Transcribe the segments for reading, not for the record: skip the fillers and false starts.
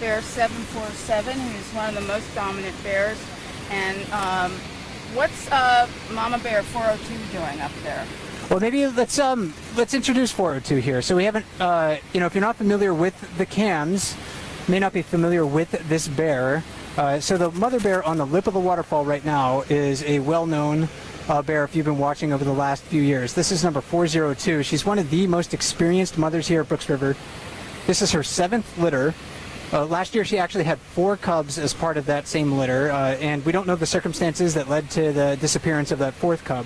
bear 747, who's one of the most dominant bears. And what's Mama Bear 402 doing up there? Well, maybe let's introduce 402 here. So we haven't, you know, if you're not familiar with the cams, may not be familiar with this bear. So the mother bear on the lip of the waterfall right now is a well-known bear if you've been watching over the last few years. This is number 402. She's one of the most experienced mothers here at Brooks River. This is her 7th litter. Last year she actually had 4 cubs as part of that same litter, and we don't know the circumstances that led to the disappearance of that 4th cub.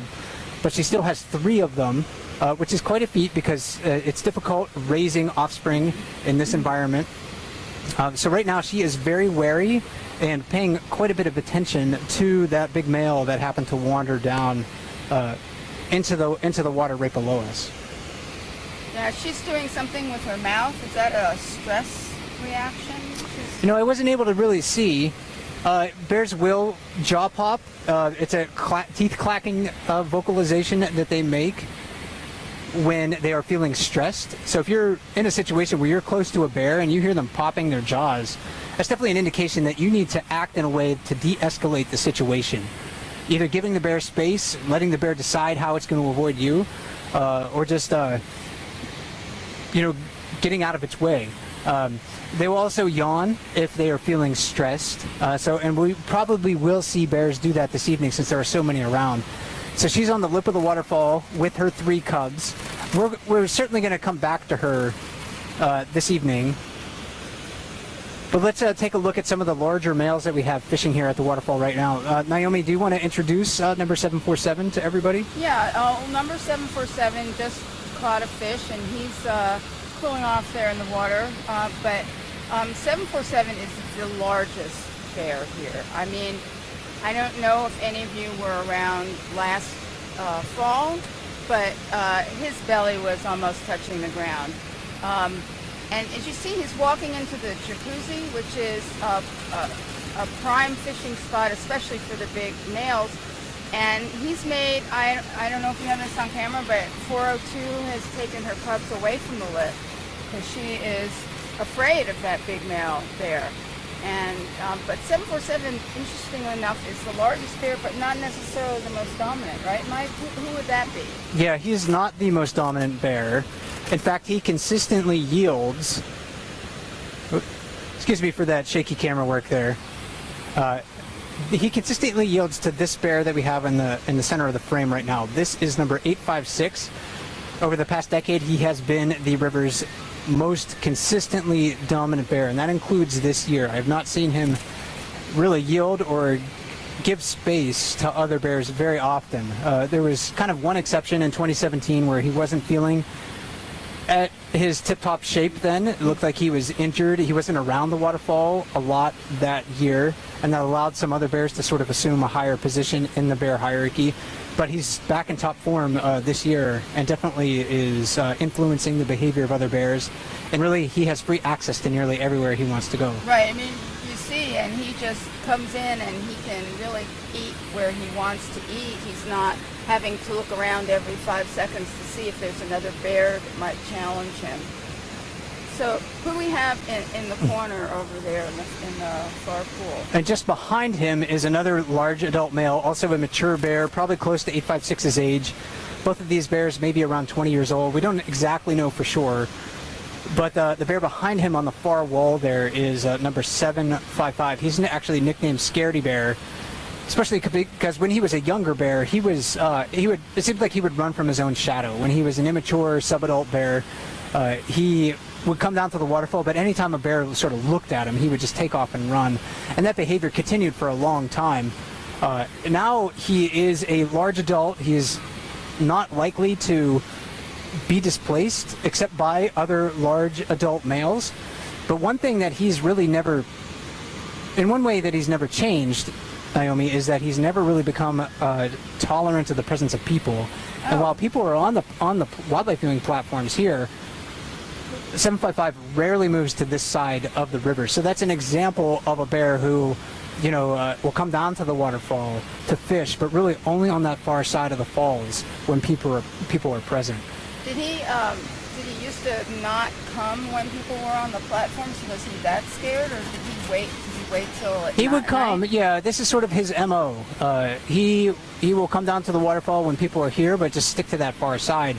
But she still has 3 of them, which is quite a feat because it's difficult raising offspring in this environment. So right now she is very wary and paying quite a bit of attention to that big male that happened to wander down into the water right below us. Yeah, she's doing something with her mouth. Is that a stress reaction? You know, I wasn't able to really see. Bears will jaw pop. It's a teeth clacking vocalization that they make when they are feeling stressed. So if you're in a situation where you're close to a bear and you hear them popping their jaws, that's definitely an indication that you need to act in a way to de-escalate the situation. Either giving the bear space, letting the bear decide how it's going to avoid you, or just, you know, getting out of its way. They will also yawn if they are feeling stressed. And we probably will see bears do that this evening since there are so many around. So she's on the lip of the waterfall with her 3 cubs. We're certainly going to come back to her this evening. But let's take a look at some of the larger males that we have fishing here at the waterfall right now. Naomi, do you want to introduce number 747 to everybody? Yeah, number 747 just caught a fish, and he's cooling off there in the water. But 747 is the largest bear here. I mean, I don't know if any of you were around last fall, but his belly was almost touching the ground. And as you see, he's walking into the jacuzzi, which is a prime fishing spot, especially for the big males. And he's made, I don't know if you have this on camera, but 402 has taken her cubs away from the lip because she is afraid of that big male bear. And but 747, interestingly enough, is the largest bear, but not necessarily the most dominant, right, Mike? Who would that be? Yeah, he's not the most dominant bear. In fact, he consistently yields. Excuse me for that shaky camera work there. He consistently yields to this bear that we have in the center of the frame right now. This is number 856. Over the past decade, he has been the river's most consistently dominant bear, and that includes this year. I have not seen him really yield or give space to other bears very often. There was kind of one exception in 2017 where he wasn't feeling at his tip-top shape then. It looked like he was injured. He wasn't around the waterfall a lot that year, and that allowed some other bears to sort of assume a higher position in the bear hierarchy. But he's back in top form this year and definitely is influencing the behavior of other bears. And really, he has free access to nearly everywhere he wants to go. Right. I mean, you see, and he just comes in and he can really eat where he wants to eat. He's not having to look around every 5 seconds to see if there's another bear that might challenge him. So who do we have in the corner over there in the far pool? And just behind him is another large adult male, also a mature bear, probably close to 856's age. Both of these bears may be around 20 years old. We don't exactly know for sure. But the bear behind him on the far wall there is number 755. He's actually nicknamed Scaredy Bear, especially because when he was a younger bear, it seemed like he would run from his own shadow. When he was an immature subadult bear, he would come down to the waterfall, but anytime a bear sort of looked at him, he would just take off and run. And that behavior continued for a long time. Now he is a large adult. He is not likely to be displaced except by other large adult males. But one thing that he's really never, in one way that he's never changed, Naomi, is that he's never really become tolerant of the presence of people. Oh. And while people are on the wildlife viewing platforms here, 755 rarely moves to this side of the river. So that's an example of a bear who, you know, will come down to the waterfall to fish, but really only on that far side of the falls when people are present. Did he used used to not come when people were on the platform, so was he that scared, or did he wait? Did he wait till He would come. night? Yeah, this is sort of his MO. He will come down to the waterfall when people are here, but just stick to that far side.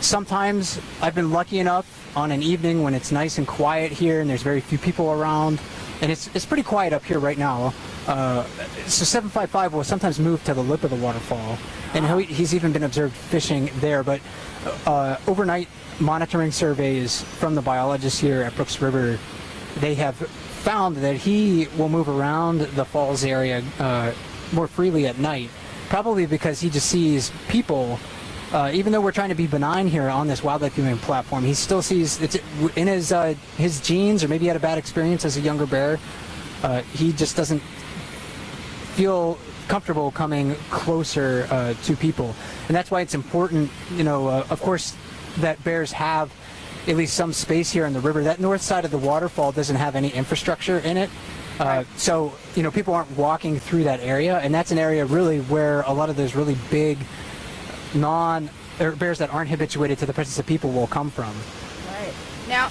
Sometimes I've been lucky enough on an evening when it's nice and quiet here and there's very few people around, and it's pretty quiet up here right now. So 755 will sometimes move to the lip of the waterfall, and he's even been observed fishing there. But overnight monitoring surveys from the biologists here at Brooks River, they have found that he will move around the falls area more freely at night, probably because he just sees people. Even though we're trying to be benign here on this wildlife viewing platform, he still sees it's in his genes, or maybe he had a bad experience as a younger bear. He just doesn't feel comfortable coming closer to people, and that's why it's important, of course, that bears have at least some space here in the river. That north side of the waterfall doesn't have any infrastructure in it. So people aren't walking through that area, and that's an area really where a lot of those really big bears that aren't habituated to the presence of people will come from. Right. Now,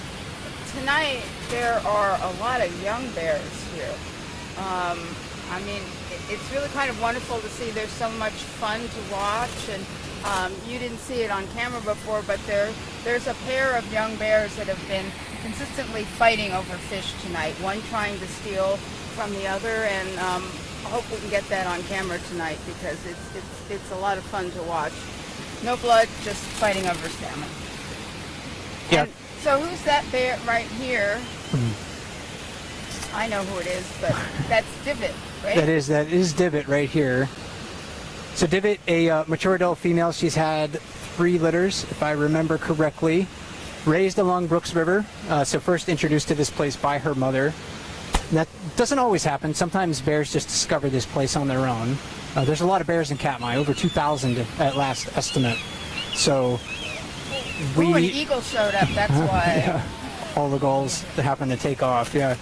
tonight there are a lot of young bears here. I mean, it's really kind of wonderful to see. There's so much fun to watch, and you didn't see it on camera before, but there's a pair of young bears that have been consistently fighting over fish tonight, one trying to steal from the other, and I hope we can get that on camera tonight, because it's a lot of fun to watch. No blood, just fighting over salmon. Yeah. And so who's that bear right here? I know who it is, but that's Divot, right? That is Divot right here. So Divot, a mature adult female, she's had 3 litters, if I remember correctly, raised along Brooks River. So first introduced to this place by her mother. And that doesn't always happen. Sometimes bears just discover this place on their own. There's a lot of bears in Katmai, over 2,000 at last estimate. So an eagle showed up, that's why. Yeah, all the gulls that happen to take off, yeah.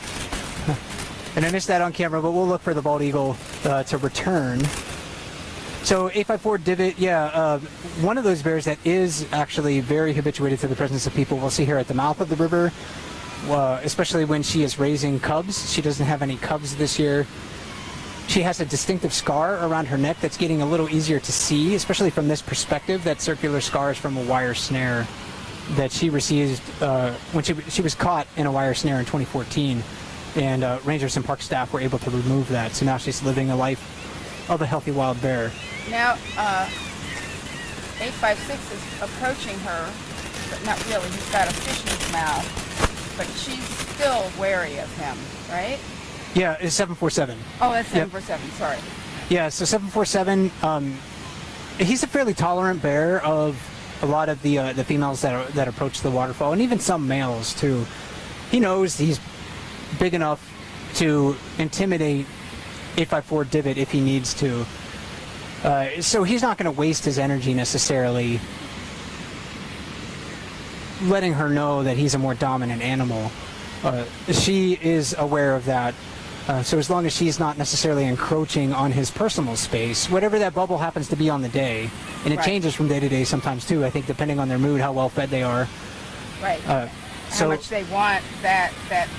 And I missed that on camera, but we'll look for the bald eagle to return. So 854 Divot, yeah, one of those bears that is actually very habituated to the presence of people. We'll see her at the mouth of the river, especially when she is raising cubs. She doesn't have any cubs this year. She has a distinctive scar around her neck that's getting a little easier to see, especially from this perspective. That circular scar is from a wire snare that she received when she was caught in a wire snare in 2014. And rangers and park staff were able to remove that. So now she's living a life of a healthy wild bear. Now, 856 is approaching her, but not really. He's got a fish in his mouth, but she's still wary of him, right? Yeah, it's 747. Oh, that's 747, sorry. Yeah, so 747, he's a fairly tolerant bear of a lot of the females that approach the waterfall, and even some males too. He knows he's big enough to intimidate 854 Divot if he needs to. So he's not going to waste his energy necessarily letting her know that he's a more dominant animal. She is aware of that. So as long as she's not necessarily encroaching on his personal space, whatever that bubble happens to be on the day, and it changes from day to day sometimes too, I think, depending on their mood, how well fed they are. Right. How much they want that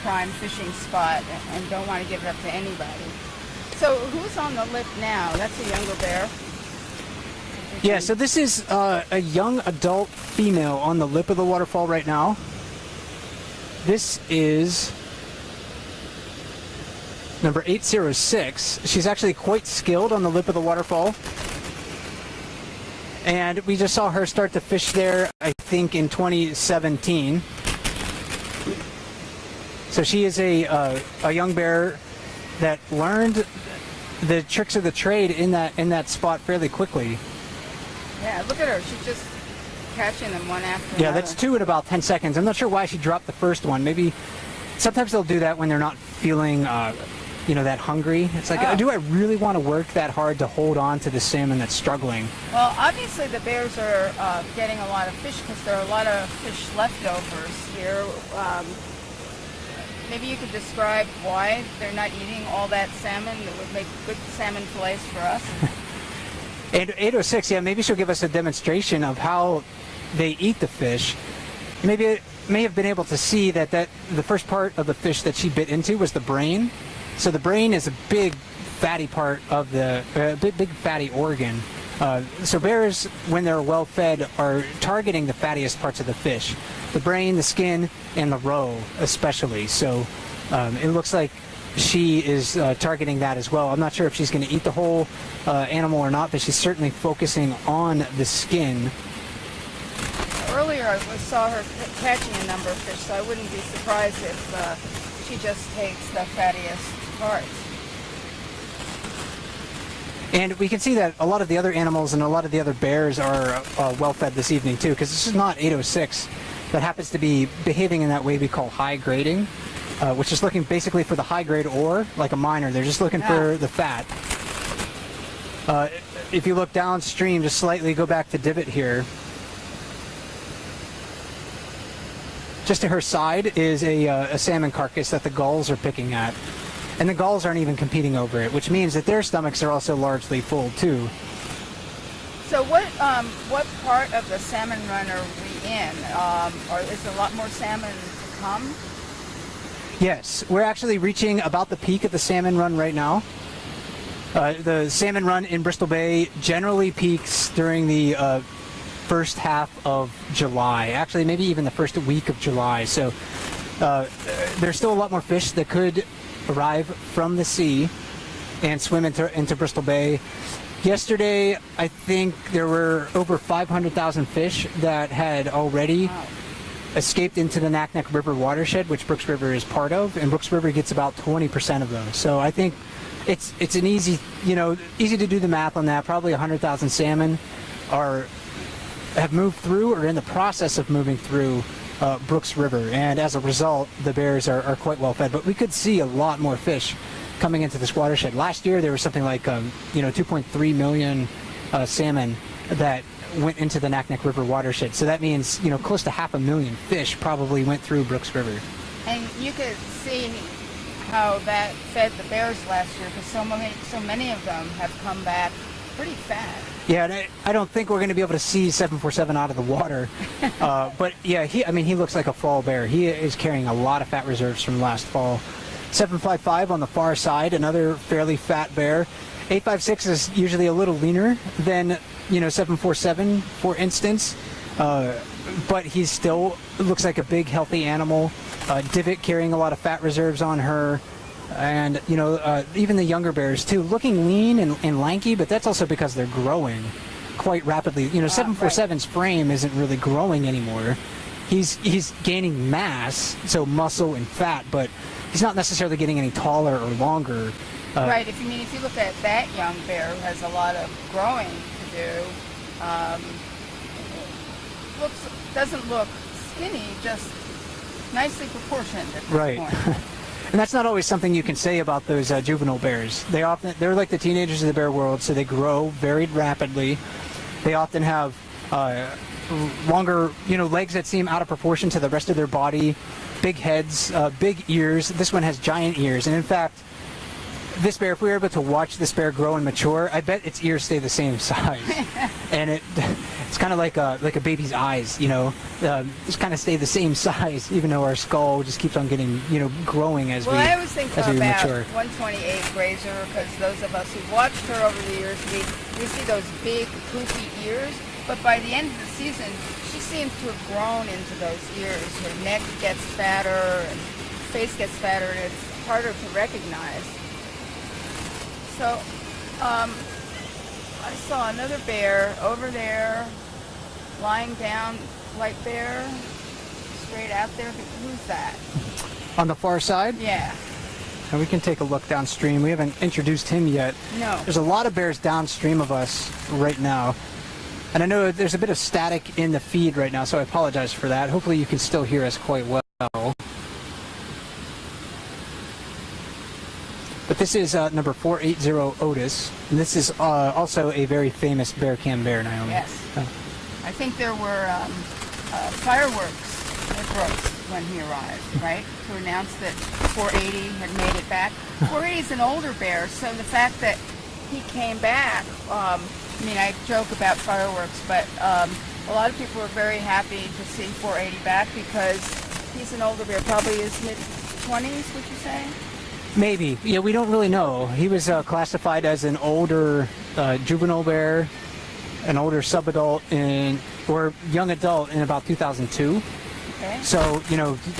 prime fishing spot and don't want to give it up to anybody. So who's on the lip now? That's a younger bear. Yeah, so this is a young adult female on the lip of the waterfall right now. This is number 806. She's actually quite skilled on the lip of the waterfall. And we just saw her start to fish there, I think, in 2017. So she is a young bear that learned the tricks of the trade in that spot fairly quickly. Yeah, look at her. She's just catching them one after another. Yeah, that's 2 in about 10 seconds. I'm not sure why she dropped the first one. Maybe sometimes they'll do that when they're not feeling, that hungry. It's like, do I really want to work that hard to hold on to the salmon that's struggling? Well, obviously the bears are getting a lot of fish because there are a lot of fish leftovers here. Maybe you could describe why they're not eating all that salmon that would make good salmon fillets for us. And 806, yeah, maybe she'll give us a demonstration of how they eat the fish. may have been able to see that the first part of the fish that she bit into was the brain. So the brain is a big fatty part of the big fatty organ. So bears, when they're well fed, are targeting the fattiest parts of the fish, the brain, the skin, and the roe especially. So it looks like she is targeting that as well. I'm not sure if she's going to eat the whole animal or not, but she's certainly focusing on the skin. Earlier I saw her catching a number of fish, so I wouldn't be surprised if she just takes the fattiest parts. And we can see that a lot of the other animals and a lot of the other bears are well fed this evening too, because this is not 806 that happens to be behaving in that way we call high grading, which is looking basically for the high grade ore, like a miner. They're just looking for the fat. If you look downstream, just slightly go back to divot here. Just to her side is a salmon carcass that the gulls are picking at. And the gulls aren't even competing over it, which means that their stomachs are also largely full too. So what part of the salmon run are we in? Or is there a lot more salmon to come? Yes, we're actually reaching about the peak of the salmon run right now. The salmon run in Bristol Bay generally peaks during the first half of July, actually maybe even the first week of July. So there's still a lot more fish that could arrive from the sea and swim into Bristol Bay. Yesterday, I think there were over 500,000 fish that had already escaped into the Naknek River watershed, which Brooks River is part of, and Brooks River gets about 20% of those. So I think it's an easy to do the math on that. Probably 100,000 salmon have moved through or in the process of moving through Brooks River, and as a result the bears are quite well fed. But we could see a lot more fish coming into this watershed. Last year there was something like 2.3 million salmon that went into the Naknek River watershed. So that means close to 500,000 fish probably went through Brooks River. And you could see how that fed the bears last year, because so many of them have come back pretty fat. Yeah, and I don't think we're going to be able to see 747 out of the water. But yeah, he looks like a fall bear. He is carrying a lot of fat reserves from last fall. 755 on the far side, another fairly fat bear. 856 is usually a little leaner than 747, for instance. But he still looks like a big, healthy animal. Divot carrying a lot of fat reserves on her. And even the younger bears too, looking lean and lanky, but that's also because they're growing quite rapidly. 747's frame isn't really growing anymore. He's gaining mass, so muscle and fat, but he's not necessarily getting any taller or longer. Right. If you look at that young bear who has a lot of growing to do, doesn't look skinny, just nicely proportioned at this point. And that's not always something you can say about those juvenile bears. They're like the teenagers of the bear world, so they grow very rapidly. They often have longer, legs that seem out of proportion to the rest of their body, big heads, big ears. This one has giant ears, and in fact, this bear, if we were able to watch this bear grow and mature, I bet its ears stay the same size. And it's kind of like a baby's eyes, just kind of stay the same size, even though our skull just keeps on getting, growing as we mature. Well, I always think about 128 grazer, because those of us who've watched her over the years, we see those big, poofy ears. But by the end of the season, she seems to have grown into those ears. Her neck gets fatter, and face gets fatter, and it's harder to recognize. So, I saw another bear over there, lying down, white bear, straight out there. Who's that? On the far side? Yeah. And we can take a look downstream. We haven't introduced him yet. No. There's a lot of bears downstream of us right now. And I know there's a bit of static in the feed right now, so I apologize for that. Hopefully you can still hear us quite well. But this is number 480 Otis, and this is also a very famous bear cam bear, Naomi. Yes. I think there were fireworks at Brooks when he arrived, right? To announce that 480 had made it back. 480 is an older bear, so the fact that he came back, I joke about fireworks, but a lot of people are very happy to see 480 back because he's an older bear, probably his mid-20s, would you say? Maybe. Yeah, we don't really know. He was classified as an older juvenile bear, an older subadult or young adult in about 2002. Okay. So,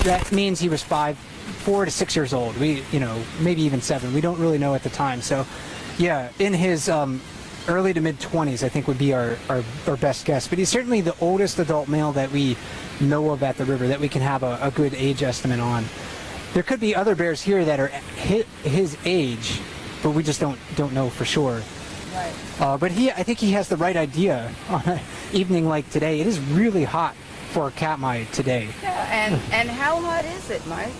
that means he was 4 to 6 years old. Maybe even 7. We don't really know at the time. So, yeah, in his early to mid 20s, I think would be our best guess. But he's certainly the oldest adult male that we know of at the river that we can have a good age estimate on. There could be other bears here that are his age, but we just don't know for sure. Right. But I think he has the right idea on an evening like today. It is really hot for Katmai today. Yeah, and how hot is it, Mike?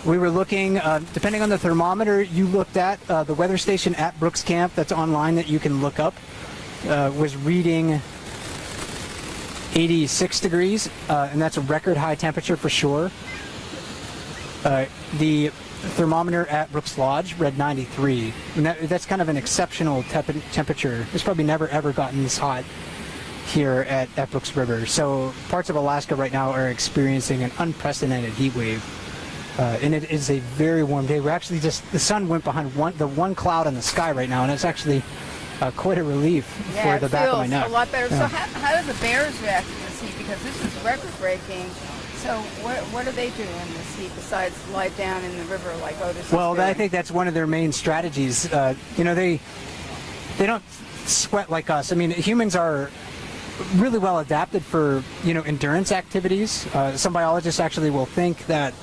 We were looking, depending on the thermometer you looked at, the weather station at Brooks Camp that's online that you can look up was reading 86 degrees, and that's a record high temperature for sure. The thermometer at Brooks Lodge read 93, and that's kind of an exceptional temperature. It's probably never ever gotten this hot here at Brooks River. So parts of Alaska right now are experiencing an unprecedented heat wave. And it is a very warm day. We're actually the sun went behind the one cloud in the sky right now, and it's actually quite a relief for the back of my neck. Yeah, it feels a lot better. Yeah. So how do the bears react to this heat? Because this is record-breaking. So what do they do in this heat besides lie down in the river like Otis is Well, doing? I think that's one of their main strategies. They don't sweat like us. I mean, humans are really well adapted for endurance activities. Some biologists actually will think that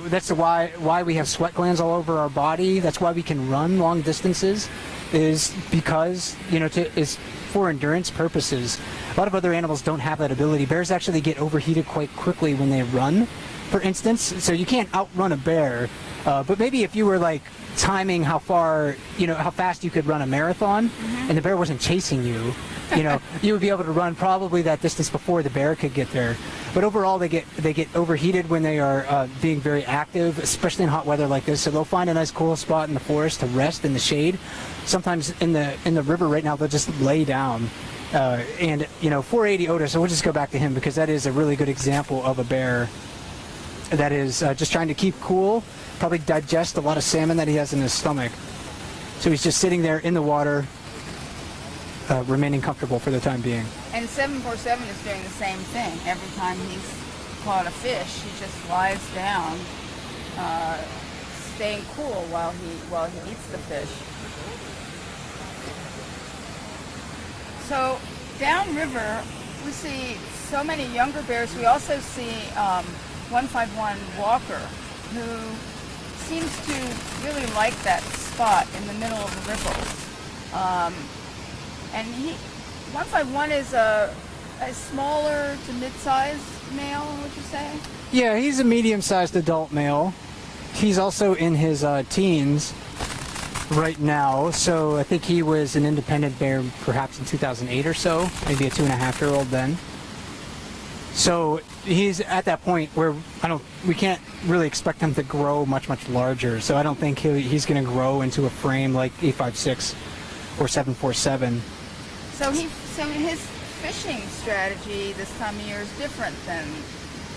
that's why we have sweat glands all over our body. That's why we can run long distances, is because is for endurance purposes. A lot of other animals don't have that ability. Bears actually get overheated quite quickly when they run, for instance. So you can't outrun a bear, but maybe if you were like timing how fast you could run a marathon, and the bear wasn't chasing you, you would be able to run probably that distance before the bear could get there. But overall, they get overheated when they are being very active, especially in hot weather like this. So they'll find a nice cool spot in the forest to rest in the shade. Sometimes in the river right now, they'll just lay down. 480 Otis, so we'll just go back to him because that is a really good example of a bear that is just trying to keep cool, probably digest a lot of salmon that he has in his stomach. So he's just sitting there in the water, remaining comfortable for the time being. And 747 is doing the same thing. Every time he's caught a fish, he just lies down, staying cool while he eats the fish. So downriver, we see so many younger bears. We also see 151 Walker, who seems to really like that spot in the middle of the ripples. And 151 is a smaller to mid-sized male, would you say? Yeah, he's a medium-sized adult male. He's also in his teens right now, so I think he was an independent bear perhaps in 2008 or so, maybe a 2.5-year-old then. So he's at that point where we can't really expect him to grow much larger. So I don't think he's going to grow into a frame like 856 or 747. So his fishing strategy this time of year is different than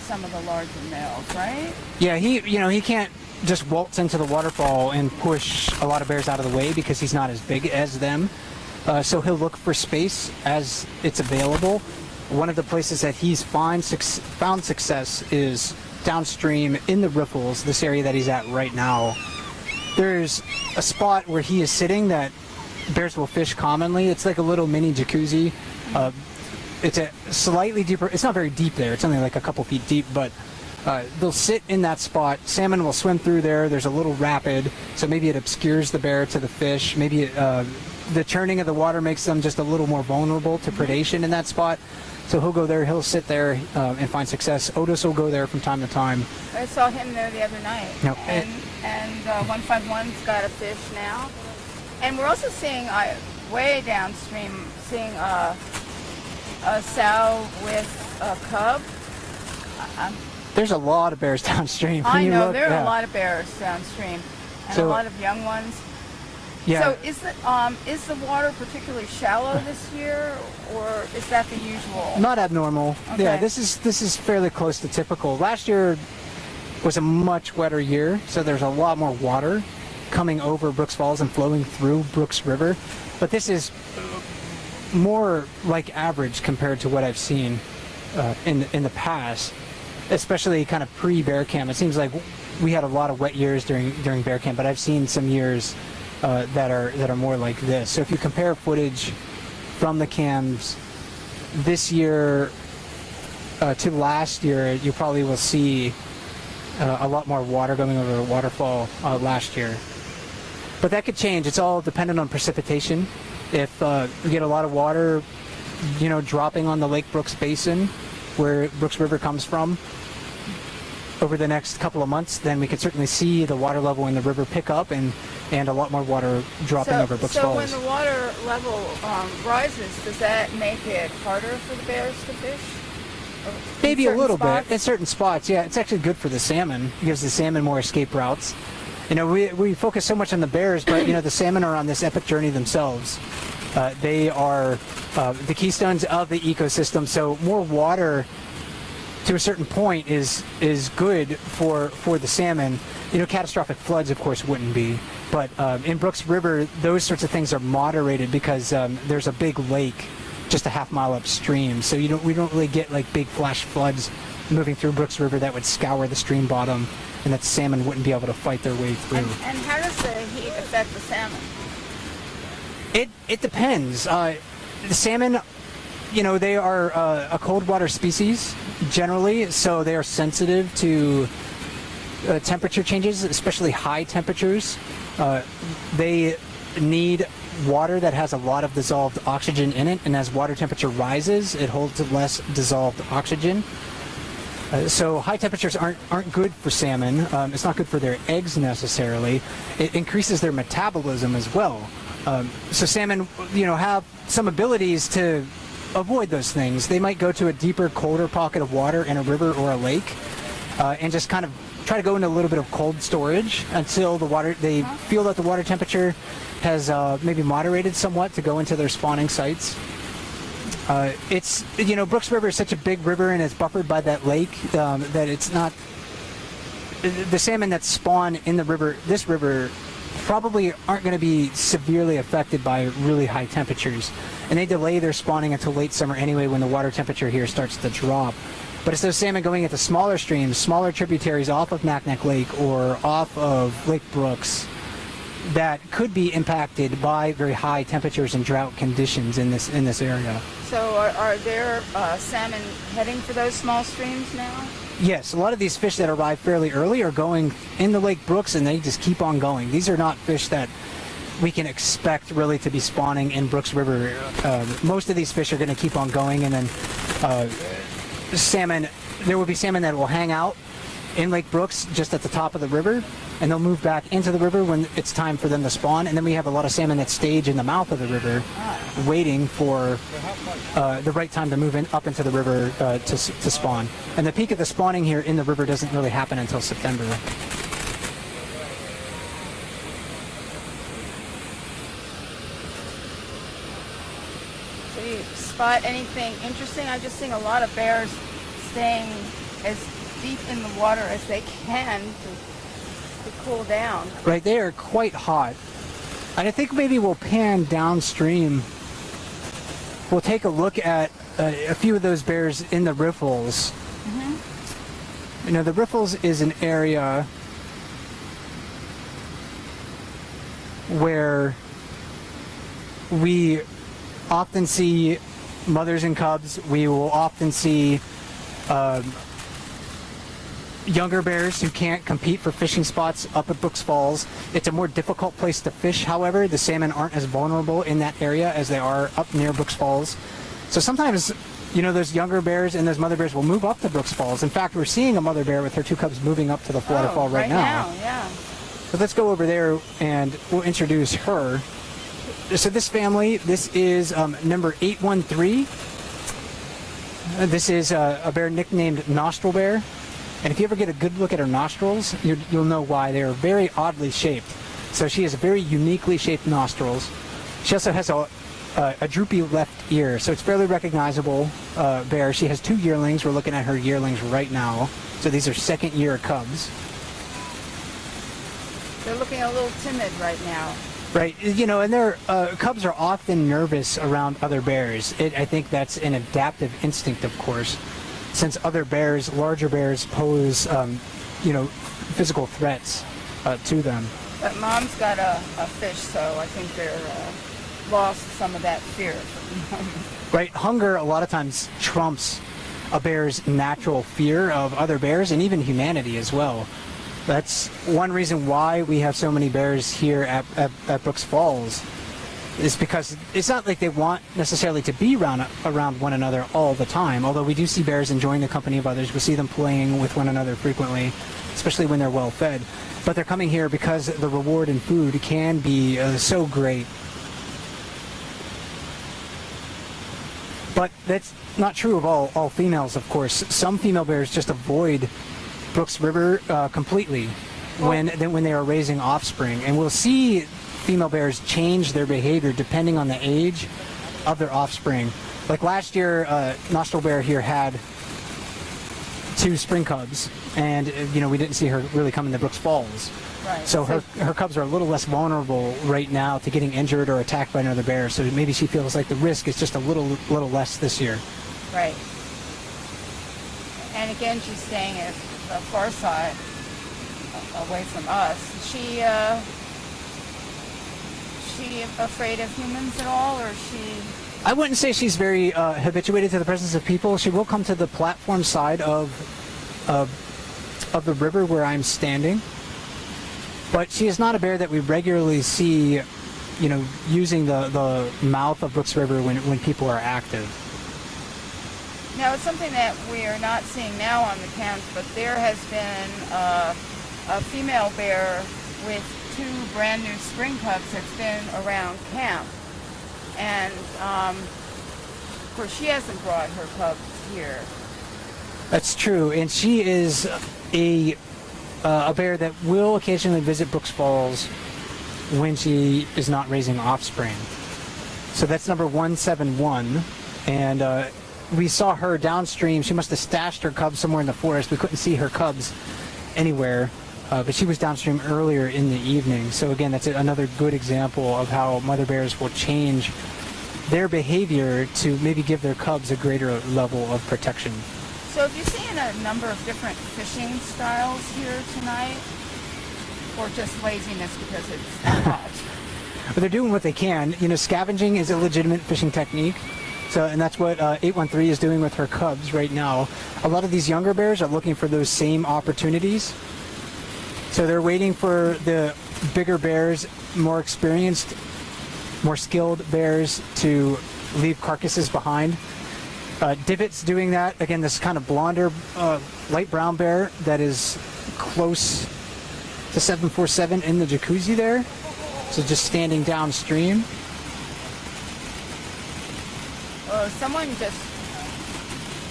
some of the larger males, right? Yeah, he can't just waltz into the waterfall and push a lot of bears out of the way because he's not as big as them. So he'll look for space as it's available. One of the places that he's found success is downstream in the riffles, this area that he's at right now. There's a spot where he is sitting that bears will fish commonly. It's like a little mini jacuzzi. It's a slightly deeper, it's not very deep there, it's only like a couple feet deep, but they'll sit in that spot. Salmon will swim through there. There's a little rapid, so maybe it obscures the bear to the fish. Maybe the churning of the water makes them just a little more vulnerable to predation in that spot. So he'll go there, he'll sit there and find success. Otis will go there from time to time. I saw him there the other night. Yep. And 151's got a fish now. And we're also seeing, way downstream, seeing a sow with a cub. There's a lot of bears downstream. I know, there are a lot of bears downstream, and a lot of young ones. Yeah. So is the water particularly shallow this year, or is that the usual? Not abnormal. Okay. Yeah, this is fairly close to typical. Last year was a much wetter year, so there's a lot more water coming over Brooks Falls and flowing through Brooks River. But this is more like average compared to what I've seen in the past, especially kind of pre-bear camp. It seems like we had a lot of wet years during bear camp, but I've seen some years that are more like this. So if you compare footage from the cams this year to last year, you probably will see a lot more water going over the waterfall last year. But that could change. It's all dependent on precipitation. If we get a lot of water, dropping on the Lake Brooks Basin, where Brooks River comes from, over the next couple of months, then we could certainly see the water level in the river pick up and a lot more water dropping over Brooks Falls. So when the water level rises, does that make it harder for the bears to fish? Maybe a little spots? bit in certain spots. Yeah, it's actually good for the salmon. It gives the salmon more escape routes. We focus so much on the bears, but the salmon are on this epic journey themselves. They are the keystones of the ecosystem. So more water to a certain point is good for the salmon. Catastrophic floods, of course, wouldn't be. But in Brooks River, those sorts of things are moderated because there's a big lake just a half mile upstream. So we don't really get like big flash floods moving through Brooks River that would scour the stream bottom and that salmon wouldn't be able to fight their way through. And how does the heat affect the salmon? It depends. The salmon, they are a cold water species generally, so they are sensitive to temperature changes, especially high temperatures. They need water that has a lot of dissolved oxygen in it, and as water temperature rises, it holds less dissolved oxygen. So high temperatures aren't good for salmon. It's not good for their eggs necessarily. It increases their metabolism as well. So salmon, have some abilities to avoid those things. They might go to a deeper, colder pocket of water in a river or a lake, and just kind of try to go into a little bit of cold storage until they feel that the water temperature has maybe moderated somewhat to go into their spawning sites. It's Brooks River is such a big river and it's buffered by that lake that it's not the salmon that spawn in this river probably aren't going to be severely affected by really high temperatures, and they delay their spawning until late summer anyway when the water temperature here starts to drop. But it's those salmon going into smaller streams, smaller tributaries off of Naknek Lake or off of Lake Brooks that could be impacted by very high temperatures and drought conditions in this area. So are there salmon heading for those small streams now? Yes, a lot of these fish that arrive fairly early are going into Lake Brooks and they just keep on going. These are not fish that we can expect really to be spawning in Brooks River. Most of these fish are going to keep on going, and then there will be salmon that will hang out in Lake Brooks just at the top of the river, and they'll move back into the river when it's time for them to spawn. And then we have a lot of salmon that stage in the mouth of the river waiting for the right time to move up into the river to spawn. And the peak of the spawning here in the river doesn't really happen until September. So you spot anything interesting? I'm just seeing a lot of bears staying as deep in the water as they can to cool down. Right, they are quite hot. And I think maybe we'll pan downstream. We'll take a look at a few of those bears in the riffles. Mm-hmm. The riffles is an area where we often see mothers and cubs. We will often see younger bears who can't compete for fishing spots up at Brooks Falls. It's a more difficult place to fish, however. The salmon aren't as vulnerable in that area as they are up near Brooks Falls. So sometimes, those younger bears and those mother bears will move up to Brooks Falls. In fact, we're seeing a mother bear with her 2 cubs moving up to the waterfall right now. Yeah. So let's go over there and we'll introduce her. So this family, this is number 813. This is a bear nicknamed Nostril Bear. And if you ever get a good look at her nostrils, you'll know why. They are very oddly shaped. So she has very uniquely shaped nostrils. She also has a droopy left ear, so it's fairly recognizable bear. She has 2 yearlings. We're looking at her yearlings right now. So these are second-year cubs. They're looking a little timid right now. Right, and their cubs are often nervous around other bears. I think that's an adaptive instinct, of course, since other bears, larger bears, pose, physical threats to them. But Mom's got a fish, so I think they're lost some of that fear for the moment. Right, hunger a lot of times trumps a bear's natural fear of other bears and even humanity as well. That's one reason why we have so many bears here at Brooks Falls, is because it's not like they want necessarily to be around one another all the time, although we do see bears enjoying the company of others. We see them playing with one another frequently, especially when they're well fed. But they're coming here because the reward in food can be so great. But that's not true of all females, of course. Some female bears just avoid Brooks River completely when they are raising offspring, and we'll see female bears change their behavior depending on the age of their offspring. Like last year, Nostril Bear here had 2 spring cubs, and we didn't see her really come into Brooks Falls. Right. So her cubs are a little less vulnerable right now to getting injured or attacked by another bear. So maybe she feels like the risk is just a little less this year. Right. And again, she's staying at the far side, away from us. She afraid of humans at all, or she? I wouldn't say she's very habituated to the presence of people. She will come to the platform side of the river where I'm standing, but she is not a bear that we regularly see, using the mouth of Brooks River when people are active. Now, it's something that we are not seeing now on the camps, but there has been a female bear with 2 brand new spring cubs that's been around camp. And, of course, she hasn't brought her cubs here. That's true, and she is a bear that will occasionally visit Brooks Falls when she is not raising offspring. So that's number 171, and we saw her downstream. She must have stashed her cubs somewhere in the forest. We couldn't see her cubs anywhere, but she was downstream earlier in the evening. So again, that's another good example of how mother bears will change their behavior to maybe give their cubs a greater level of protection. So have you seen a number of different fishing styles here tonight? Or just laziness because it's hot? But they're doing what they can. Scavenging is a legitimate fishing technique. And that's what 813 is doing with her cubs right now. A lot of these younger bears are looking for those same opportunities. So they're waiting for the bigger bears, more experienced, more skilled bears to leave carcasses behind. Divot's doing that. Again, this kind of blonder, light brown bear that is close to 747 in the jacuzzi there. So just standing downstream. Someone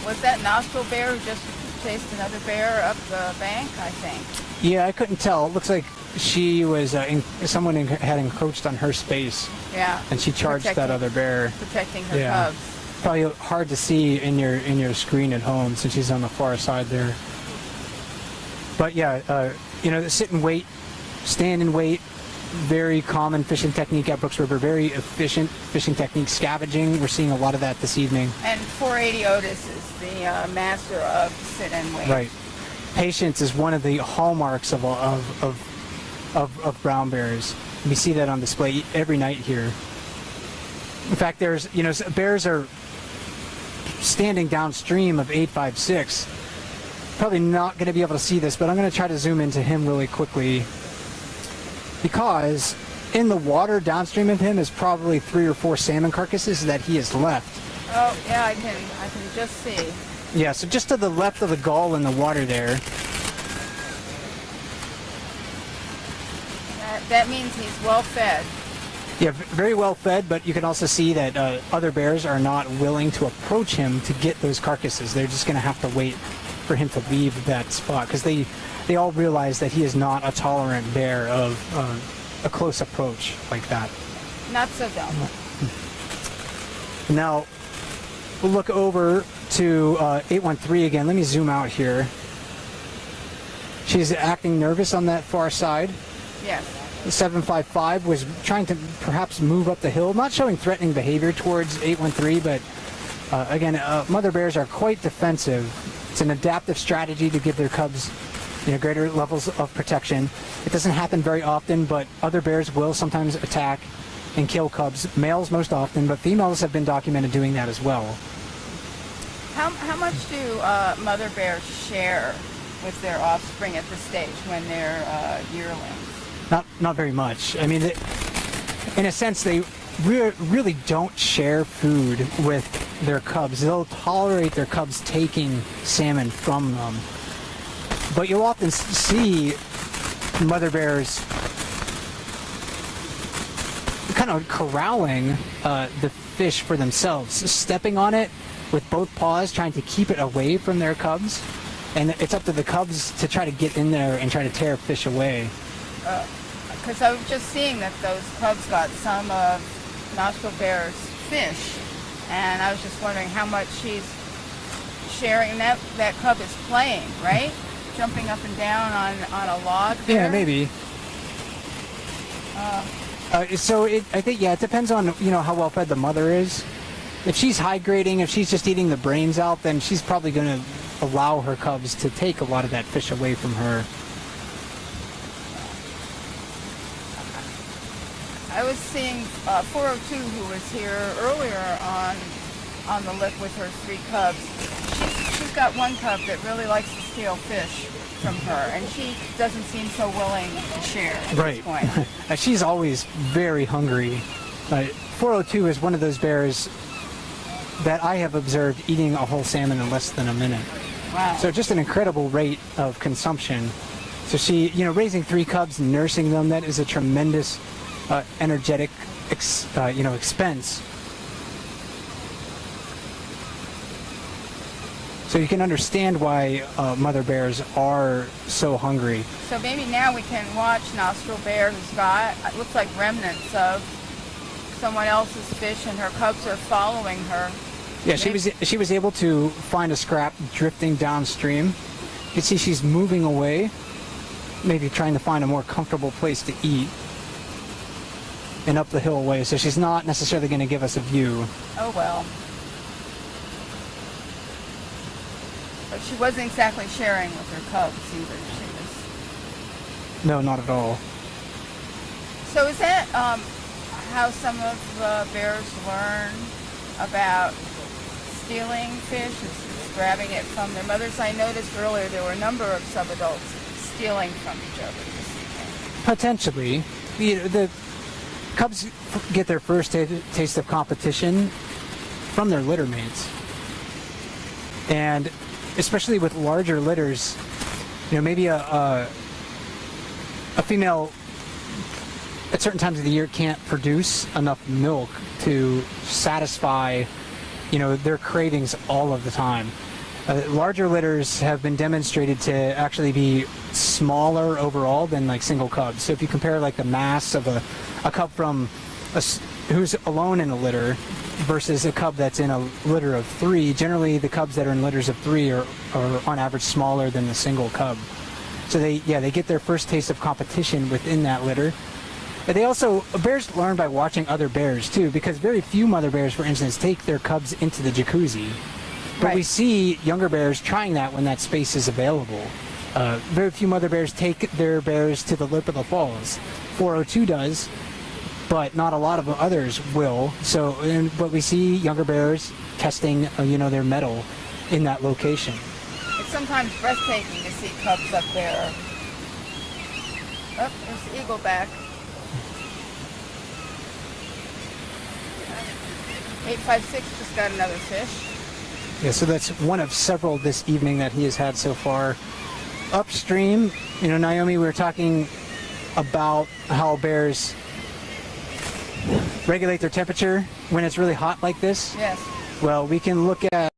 was that Nostril Bear who just chased another bear up the bank, I think? Yeah, I couldn't tell. It looks like she was, someone had encroached on her space. Yeah. And she charged that other bear. Protecting her cubs. Probably hard to see in your screen at home since she's on the far side there. But yeah, sit and wait, stand and wait. Very common fishing technique at Brooks River. Very efficient fishing technique. Scavenging, we're seeing a lot of that this evening. And 480 Otis is the master of sit and wait. Right. Patience is one of the hallmarks of brown bears. We see that on display every night here. In fact, there's bears are standing downstream of 856. Probably not going to be able to see this, but I'm going to try to zoom into him really quickly. Because in the water downstream of him is probably 3 or 4 salmon carcasses that he has left. Oh, yeah, I can just see. Yeah, so just to the left of the gull in the water there. That means he's well fed. Yeah, very well fed, but you can also see that other bears are not willing to approach him to get those carcasses. They're just going to have to wait for him to leave that spot because they all realize that he is not a tolerant bear of a close approach like that. Not so dumb. Now, we'll look over to 813 again. Let me zoom out here. She's acting nervous on that far side. Yes. 755 was trying to perhaps move up the hill, not showing threatening behavior towards 813, but again, mother bears are quite defensive. It's an adaptive strategy to give their cubs, greater levels of protection. It doesn't happen very often, but other bears will sometimes attack and kill cubs. Males most often, but females have been documented doing that as well. How much do mother bears share with their offspring at this stage when they're yearlings? Not very much. I mean, in a sense, they really don't share food with their cubs. They'll tolerate their cubs taking salmon from them. But you'll often see mother bears kind of corralling the fish for themselves, stepping on it with both paws, trying to keep it away from their cubs. And it's up to the cubs to try to get in there and try to tear fish away. Because I was just seeing that those cubs got some of Nostril Bear's fish, and I was just wondering how much she's sharing. That cub is playing, right? Jumping up and down on a log there? Yeah, maybe. So I think, it depends on, how well fed the mother is. If she's high grading, if she's just eating the brains out, then she's probably going to allow her cubs to take a lot of that fish away from her. I was seeing 402, who was here earlier on the lip with her 3 cubs. She's got one cub that really likes to steal fish from her, and she doesn't seem so willing to share at this point. She's always very hungry. 402 is one of those bears that I have observed eating a whole salmon in less than a minute. Wow. So just an incredible rate of consumption. So she, raising 3 cubs, nursing them, that is a tremendous energetic expense. So you can understand why mother bears are so hungry. So maybe now we can watch Nostril Bear, who's got, it looks like remnants of someone else's fish, and her cubs are following her. Yeah, she was able to find a scrap drifting downstream. You can see she's moving away, maybe trying to find a more comfortable place to eat, and up the hill away. So she's not necessarily going to give us a view. Oh well. But she wasn't exactly sharing with her cubs either. She was. No, not at all. So is that how some of the bears learn about stealing fish, is grabbing it from their mothers? I noticed earlier there were a number of subadults stealing from each other. Potentially. The cubs get their first taste of competition from their litter mates. And especially with larger litters, maybe a female at certain times of the year can't produce enough milk to satisfy, their cravings all of the time. Larger litters have been demonstrated to actually be smaller overall than like single cubs. So if you compare like the mass of a cub from who's alone in a litter versus a cub that's in a litter of 3, generally the cubs that are in litters of 3 are on average smaller than the single cub. So they get their first taste of competition within that litter. But bears learn by watching other bears too, because very few mother bears, for instance, take their cubs into the jacuzzi. But we see younger bears trying that when that space is available. Very few mother bears take their bears to the lip of the falls. 402 does, but not a lot of others will. But we see younger bears testing, their mettle in that location. It's sometimes breathtaking to see cubs up there. Oh, there's the eagle back. 856 just got another fish. Yeah, so that's one of several this evening that he has had so far. Upstream, Naomi, we were talking about how bears regulate their temperature when it's really hot like this. Yes. Well, we can look at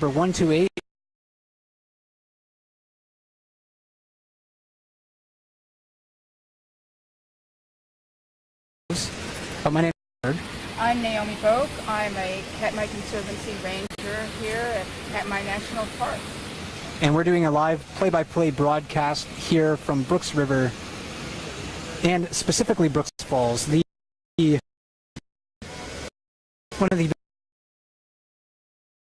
128. My name is Howard. I'm Naomi Boak. I'm a Katmai Conservancy ranger here at Katmai National Park. And we're doing a live play-by-play broadcast here from Brooks River, and specifically Brooks Falls, one of the